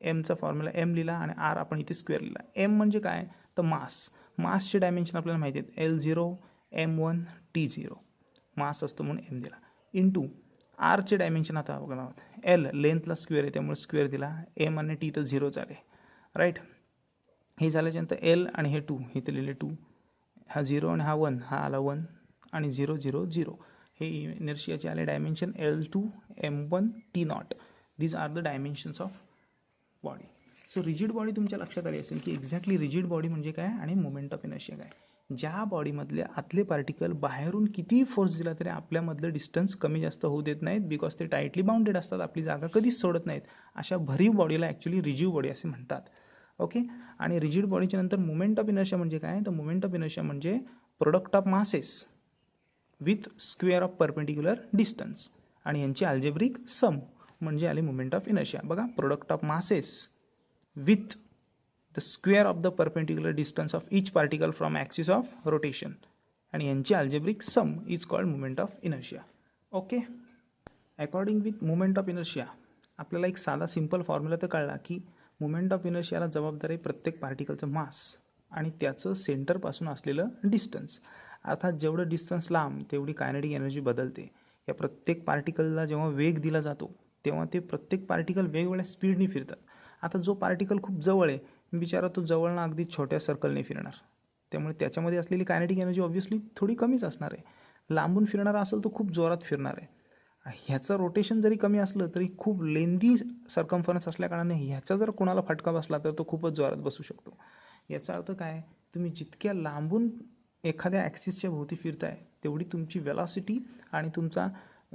एमचा फॉर्म्युला M लिहिला आणि R आपण इथे स्क्वेअर लिहिला. M म्हणजे काय, तर मासचे डायमेन्शन आपल्याला माहिती आहेत, L0 M1 T0, मास असतो म्हणून M दिला, इंटू आरचे डायमेन्शन आता बघा L लेंथला स्क्वेअर आहे त्यामुळे स्क्वेअर दिला, M आणि T तर 0 झाले, राईट. हे झाल्याच्यानंतर L आणि हे 2 इथे लिहिले 2, हा 0 आणि हा 1, हा आला 1 आणि 0 0 0. हे इनर्शियाचे आले dimension L2 M1 T0. These are the dimensions of body. So rigid body तुमच्या लक्षात आली असेल की एक्झॅक्टली रिजिड बॉडी म्हणजे काय आणि मोमेंट ऑफ इनर्शिया काय. ज्या बॉडीमधले आतले पार्टिकल बाहेरून किती फोर्स दिला तरी आपल्यामधलं डिस्टन्स कमी जास्त होऊ देत नाहीत, बिकॉज ते टाईटली बाउंडेड असतात, आपली जागा कधीच सोडत नाहीत. अशा भरीव बॉडीला ॲक्च्युली रिजिड बॉडी असे म्हणतात. ओके, आणि रिजिड बॉडीच्या नंतर मोमेंट ऑफ इनर्शिया म्हणजे काय, तर मोमेंट ऑफ इनर्शिया म्हणजे product of masses with square of perpendicular distance, आणि यांची अल्जेब्रिक सम म्हणजे आले मोमेंट ऑफ इनर्शिया. बघा, product of masses with the square of the perpendicular distance of each particle from axis of rotation, आणि यांची algebraic sum is called moment of inertia. Okay, according with moment of inertia आपल्याला एक साधा simple formula तर कळला की moment of इनर्शियाला जबाबदार आहे प्रत्येक पार्टिकलचं मास आणि त्याचं सेंटरपासून असलेलं डिस्टन्स. अर्थात जेवढं डिस्टन्स लांब तेवढी कायनेटिक एनर्जी बदलते. या प्रत्येक पार्टिकलला जेव्हा वेग दिला जातो तेव्हा ते प्रत्येक पार्टिकल वेगवेगळ्या स्पीडने फिरतात. आता जो पार्टिकल खूप जवळ आहे बिचारा तो जवळना अगदी छोट्या सर्कलने फिरणार, त्यामुळे त्याच्यामध्ये असलेली कायनेटिक एनर्जी ऑब्व्हियसली थोडी कमीच असणार आहे. लांबून फिरणारा असेल तो खूप जोरात फिरणार आहे. ह्याचं रोटेशन जरी कमी असलं तरी खूप लेंदी सर्कम्फरन्स असल्याकारणाने ह्याचा जर कोणाला फटका बसला तर तो खूपच जोरात बसू शकतो. याचा अर्थ काय, तुम्ही जितक्या लांबून एखाद्या ॲक्सिसच्या भोवती फिरताय तेवढी तुमची वेलॉसिटी आणि तुमचा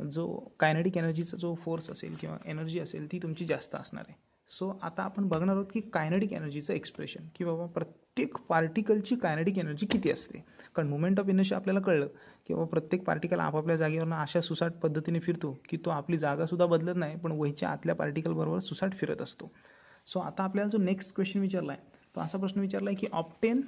जो कायनेटिक एनर्जीचा जो फोर्स असेल किंवा एनर्जी असेल ती तुमची जास्त असणार आहे. सो आता आपण बघणार आहोत की कायनेटिक एनर्जीचं एक्सप्रेशन, की बाबा प्रत्येक पार्टिकलची कायनेटिक एनर्जी किती असते. कारण मोमेंट ऑफ इनर्शिया आपल्याला कळलं की बाबा प्रत्येक पार्टिकल आपापल्या जागेवरनं अशा सुसाट पद्धतीने फिरतो की तो आपली जागासुद्धा बदलत नाही पण वहीच्या आतल्या पार्टिकलबरोबर सुसाट फिरत असतो. सो आता आपल्याला जो नेक्स्ट क्वेश्चन विचारला आहे तो असा प्रश्न विचारला आहे की ऑब्टेन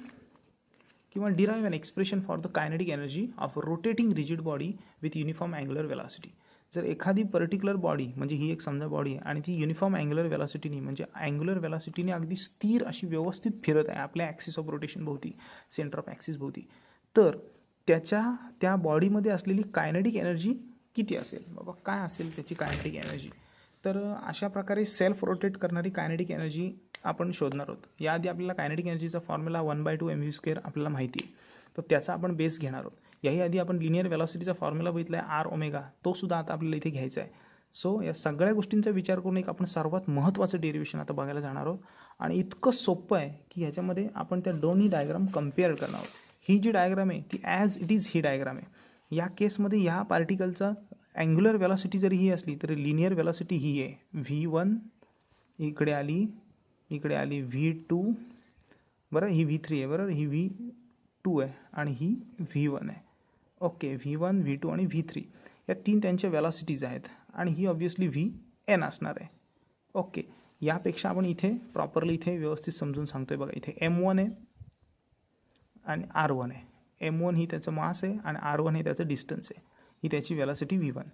किंवा derive an expression for the kinetic energy of rotating rigid body with uniform angular velocity. जर एखादी पर्टिक्युलर बॉडी म्हणजे ही एक समजा बॉडी आहे आणि ती युनिफॉर्म अँग्युलर वेलॉसिटीनी म्हणजे अँग्युलर वेलॉसिटीने अगदी स्थिर अशी व्यवस्थित फिरत आहे आपल्या ॲक्सिस ऑफ रोटेशन भोवती, सेंटर ऑफ ॲक्सिस भोवती, तर त्या बॉडीमध्ये असलेली कायनेटिक एनर्जी किती असेल. बाबा काय असेल त्याची कायनेटिक एनर्जी. तर अशा प्रकारे सेल्फ रोटेट करणारी कायनेटिक एनर्जी आपण शोधणार आहोत. याआधी आपल्याला कायनेटिक एनर्जीचा फॉर्म्युला 1/2 mv² आपल्याला माहिती आहे, तर त्याचा आपण बेस घेणार आहोत. याही आधी आपण लिनियर वेलॉसिटीचा फॉर्म्युला बघितला आहे आर ओमेगा, तो सुद्धा आता आपल्याला इथे घ्यायचा आहे. सो या सगळ्या गोष्टींचा विचार करून एक आपण सर्वात महत्त्वाचं डेरिव्हेशन आता बघायला जाणार आहोत. आणि इतकं सोपं आहे की ह्याच्यामध्ये आपण त्या दोन्ही डायग्राम कम्पेअर करणार आहोत. ही जी डायग्राम आहे ती as it is he diagram आहे. या केसमध्ये ह्या पार्टिकलचा अँग्युलर वेलॉसिटी जरी ही असली तरी लिनियर वेलॉसिटी ही आहे V1, इकडे आली V2, बरं ही V3 आहे, बरोबर ही V2 आहे आणि ही V1 आहे. ओके, V1 V2 आणि V3 या तीन त्यांच्या वेलॉसिटीज आहेत आणि ही ऑब्व्हियसली Vn असणार आहे. ओके, यापेक्षा आपण इथे प्रॉपरली इथे व्यवस्थित समजून सांगतोय. बघा इथे M1 आहे आणि R1 आहे. M1 ही त्याचं मास आहे आणि R1 हे त्याचं डिस्टन्स आहे, ही त्याची वेलॉसिटी V1.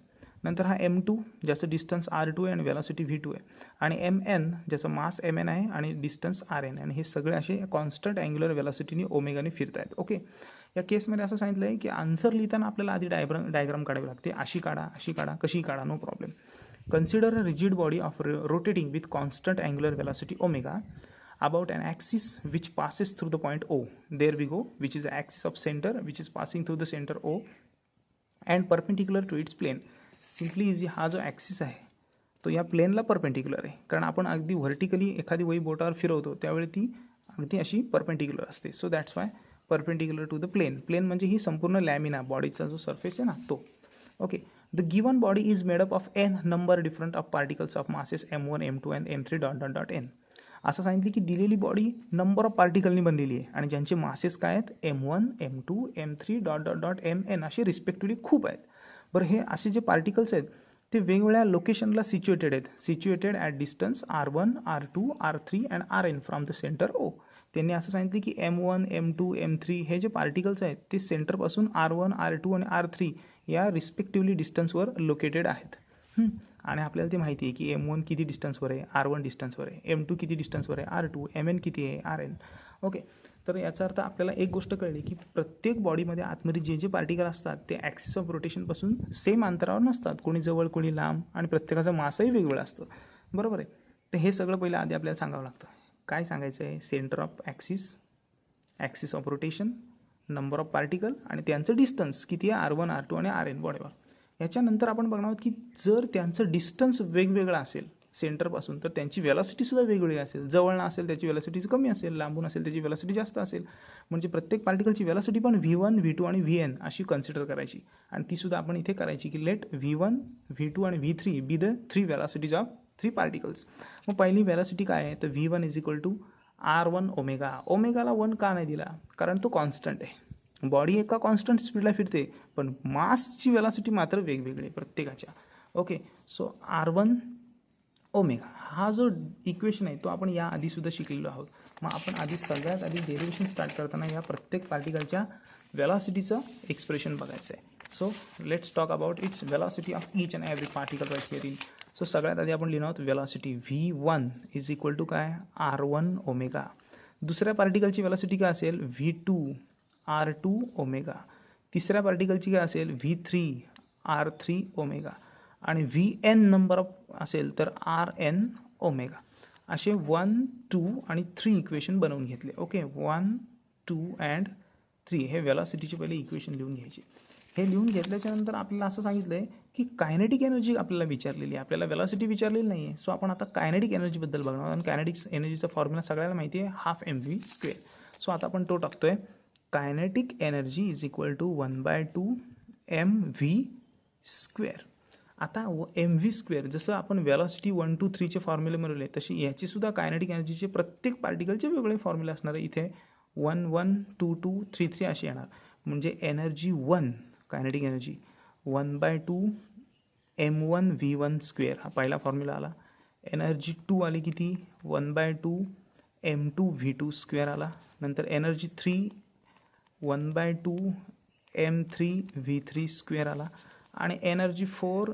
नंतर हा M2 ज्याचं डिस्टन्स R2 आहे आणि वेलॉसिटी V2 आहे, आणि Mn ज्याचं मास Mn आहे आणि डिस्टन्स Rn, आणि हे सगळे असे कॉन्स्टंट अँग्युलर वेलॉसिटीने ओमेगाने फिरत आहेत. ओके, या केसमध्ये असं सांगितलं आहे की आन्सर लिहिताना आपल्याला आधी डायग्राम काढावी लागते. अशी काढा, कशी काढा, no problem. Consider a rigid body of rotating with constant angular velocity omega about an axis which passes through the point O. There we go, which is the axis of center which is passing through the center O and perpendicular to its plane. Simply easy हा जो axis आहे तो या प्लेनला perpendicular आहे, कारण आपण अगदी व्हर्टिकली एखादी वही बोटावर फिरवतो त्यावेळी ती अगदी अशी परपेंडिक्युलर असते. So that's why perpendicular to the plane. Plane म्हणजे ही संपूर्ण लॅमिना बॉडीचा जो सरफेस आहे ना तो. Okay, the given body is made up of n number different of particles of masses M1 M2 and M3 dot dot dot n. असं सांगितलं की दिलेली बॉडी नंबर ऑफ पार्टिकलनी बनलेली आहे आणि ज्यांचे मासेस काय आहेत M1 M2 M3 dot dot dot MN असे रिस्पेक्टिव्हली खूप आहेत. बरं, हे असे जे पार्टिकल्स आहेत ते वेगवेगळ्या लोकेशनला सिच्युएटेड आहेत, situated at distance R1 R2 R3 and RN from the centre O. त्यांनी असं सांगितलं की M1 M2 M3 हे जे पार्टिकल्स आहेत ते सेंटरपासून R1 R2 आणि R3 या रिस्पेक्टिव्हली डिस्टन्सवर लोकेटेड आहेत. आणि आपल्याला ते माहिती आहे की M1 किती डिस्टन्सवर आहे, R1 डिस्टन्सवर आहे, M2 किती डिस्टन्सवर आहे, R2 MN किती आहे, RN. ओके, तर याचा अर्थ आपल्याला एक गोष्ट कळली की प्रत्येक बॉडीमध्ये आतमध्ये जे जे पार्टिकल असतात ते ॲक्सिस ऑफ रोटेशनपासून सेम अंतरावर नसतात, कोणी जवळ कोणी लांब आणि प्रत्येकाचा मासही वेगवेगळा असतं. बरोबर आहे. तर हे सगळं पहिलं आधी आपल्याला सांगावं लागतं. काय सांगायचं आहे? Centre of axis, axis of rotation, number of particle आणि त्यांचं डिस्टन्स किती आहे R1 R2 आणि RN बॉडीवर. याच्यानंतर आपण बघणार आहोत की जर त्यांचं डिस्टन्स वेगवेगळं असेल सेंटरपासून तर त्यांची वेलॉसिटीसुद्धा वेगवेगळी असेल. जवळनं असेल त्याची वेलॉसिटी कमी असेल, लांबून असेल त्याची वेलॉसिटी जास्त असेल. म्हणजे प्रत्येक पार्टिकलची वेलॉसिटी पण V1 V2 आणि Vn अशी कन्सिडर करायची आणि तीसुद्धा आपण इथे करायची की लेट V1 V2 आणि V3 be the 3 velocities of 3 particles. मग पहिली वेलॉसिटी काय आहे तर V1 is equal to R1 omega. ओमेगाला 1 का नाही दिला? कारण तो कॉन्स्टंट आहे. बॉडी एका कॉन्स्टंट स्पीडला फिरते पण मासची वेलॉसिटी मात्र वेगवेगळी आहे प्रत्येकाच्या. ओके, सो R1 ओमेगा हा जो इक्वेशन आहे तो आपण या आधीसुद्धा शिकलेलो आहोत. मग आपण आधी सगळ्यात आधी डेरिव्हेशन स्टार्ट करताना या प्रत्येक पार्टिकलच्या वेलॉसिटीचं एक्सप्रेशन बघायचं आहे. So let's talk about it's velocity of each and every particle right here in. So सगळ्यात आधी आपण लिहिणार आहोत velocity V1 is equal to काय R1 ओमेगा. दुसऱ्या पार्टिकलची वेलॉसिटी काय असेल V2 R2 ओमेगा. तिसऱ्या पार्टिकलची काय असेल V3 R3 ओमेगा आणि Vn नंबर ऑफ असेल तर RN ओमेगा. असे 1 2 आणि 3 इक्वेशन बनवून घेतले. ओके, 1 2 अँड 3 हे वेलॉसिटीचे पहिले इक्वेशन लिहून घ्यायचे. हे लिहून घेतल्याच्यानंतर आपल्याला असं सांगितलं आहे की कायनेटिक एनर्जी आपल्याला विचारलेली आहे, आपल्याला वेलॉसिटी विचारलेली नाही आहे. सो आपण आता कायनेटिक एनर्जीबद्दल बघणार आणि कायनेटिक एनर्जीचा फॉर्म्युला सगळ्याला माहिती आहे, हाफ mv². सो आता आपण तो टाकतोय. Kinetic energy is equal to 1/2 mv². आता mv², जसं आपण वेलॉसिटी 1 2 3चे फॉर्म्युले मिळवले तशी याचीसुद्धा कायनेटिक एनर्जीचे प्रत्येक पार्टिकलचे वेगवेगळे फॉर्म्युले असणार आहे. इथे 1 1 2 2 3 3 अशी येणार. म्हणजे एनर्जी 1 कायनेटिक एनर्जी 1/2 m1v1² हा पहिला फॉर्म्युला आला. एनर्जी 2 आली किती 1/2 m2v2² आला. नंतर एनर्जी 3 1/2 m3v3² आला आणि energy 4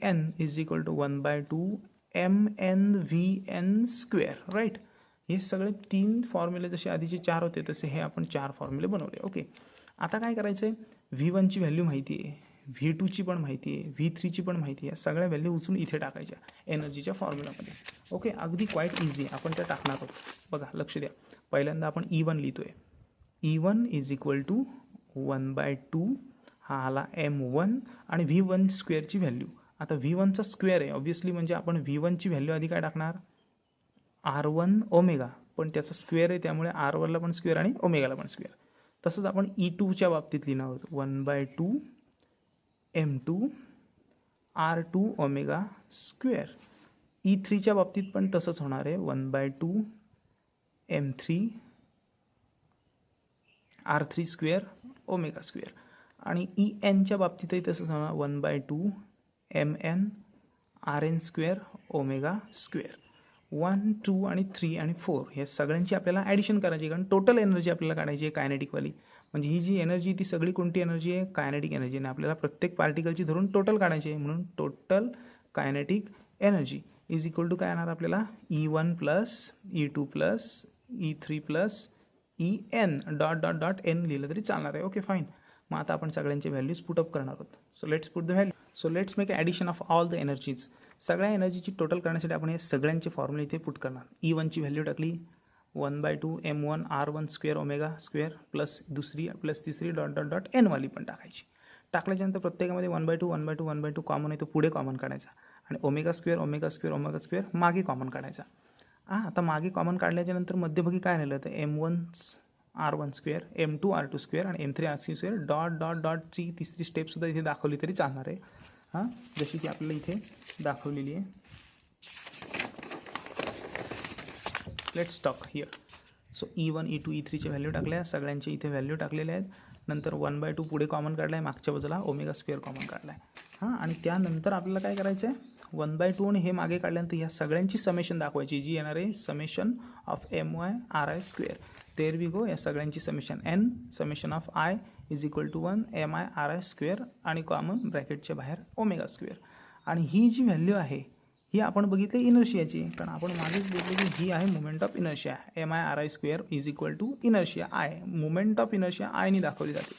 En is equal to 1/2 mnvn². Right. हे सगळे 3 फॉर्म्युले जसे आधीचे 4 होते तसे हे आपण 4 फॉर्म्युले बनवले. ओके, आता काय करायचं आहे? V1ची व्हॅल्यू माहिती आहे, V2ची पण माहिती आहे, V3ची पण माहिती आहे. सगळ्या व्हॅल्यू उचलून इथे टाकायच्या एनर्जीच्या फॉर्म्युलामध्ये. ओके, अगदी क्वाईट इझी आहे. आपण त्या टाकणार आहोत. बघा, लक्ष द्या. पहिल्यांदा आपण E1 लिहितो आहे. E1 इज इक्वल टू 1/2 हा आला m1 आणि V1² व्हॅल्यू. आता V1चा स्क्वेअर आहे ऑब्व्हियसली, म्हणजे आपण V1ची व्हॅल्यू आधी काय टाकणार R1 ओमेगा, पण त्याचा स्क्वेअर आहे त्यामुळे R1ला पण स्क्वेअर आणि ओमेगाला पण स्क्वेअर. तसंच आपण E2च्या बाबतीत लिहिणार आहोत 1/2 m2 R2 ओमेगा². E3च्या बाबतीत पण तसंच होणार आहे 1/2 m3 R3² ओमेगा². आणि ENच्या बाबतीतही तसंच होणार 1/2 mn RN² ओमेगा². 1 2 आणि 3 आणि 4 हे सगळ्यांची आपल्याला ॲडिशन करायची, कारण टोटल एनर्जी आपल्याला काढायची आहे कायनेटिकवाली. म्हणजे ही जी एनर्जी ती सगळी कोणती एनर्जी आहे? Kinetic energy. आणि आपल्याला प्रत्येक पार्टिकलची धरून टोटल काढायची आहे, म्हणून total kinetic energy is equal to काय येणार आपल्याला E1 plus E2 plus E3 plus En dot dot dot n लिहिलं तरी चालणार आहे. Okay, fine. मग आता आपण सगळ्यांचे व्हॅल्यूज पुटअप करणार आहोत. So let's put the value. So let's make addition of all the energies. सगळ्या एनर्जीची टोटल करण्यासाठी आपण हे सगळ्यांचे फॉर्म्युले इथे पुट करणार. E1ची व्हॅल्यू टाकली 1/2 m1 r1 square omega square plus दुसरी प्लस तिसरी डॉट डॉट डॉट एनवाली पण टाकायची. टाकल्याच्यानंतर प्रत्येकामध्ये 1/2 कॉमन आहे तो पुढे कॉमन काढायचा आणि ओमेगा स्क्वेअर मागे कॉमन काढायचा. आता मागे कॉमन काढल्याच्यानंतर मध्यभागी काय राहिलं तर m1 r1 square m2 r2 square आणि m3 r3 square dot dot डॉटची तिसरी स्टेपसुद्धा इथे दाखवली तरी चालणार आहे. जशी की आपल्याला इथे दाखवलेली आहे. Let's talk here. So E1 E2 E3चे व्हॅल्यू टाकल्या, सगळ्यांचे इथे व्हॅल्यू टाकलेले आहेत. नंतर 1/2 पुढे कॉमन काढला आहे, मागच्या बाजूला ओमेगा स्क्वेअर कॉमन काढला आहे. आणि त्यानंतर आपल्याला काय करायचं आहे 1/2 आणि हे मागे काढल्यानंतर ह्या सगळ्यांची समेशन दाखवायची जी येणार आहे summation of my ri square. There we go. या सगळ्यांची summation n summation of i is equal to 1 mi ri square आणि कॉमन ब्रॅकेटच्या बाहेर ओमेगा स्क्वेअर. आणि ही जी व्हॅल्यू आहे ही आपण बघितली इनर्शियाची, कारण आपण मागेच बघितलं की ही आहे moment of inertia. mi ri square is equal to inertia I. Moment of inertia आयने दाखवली जाते.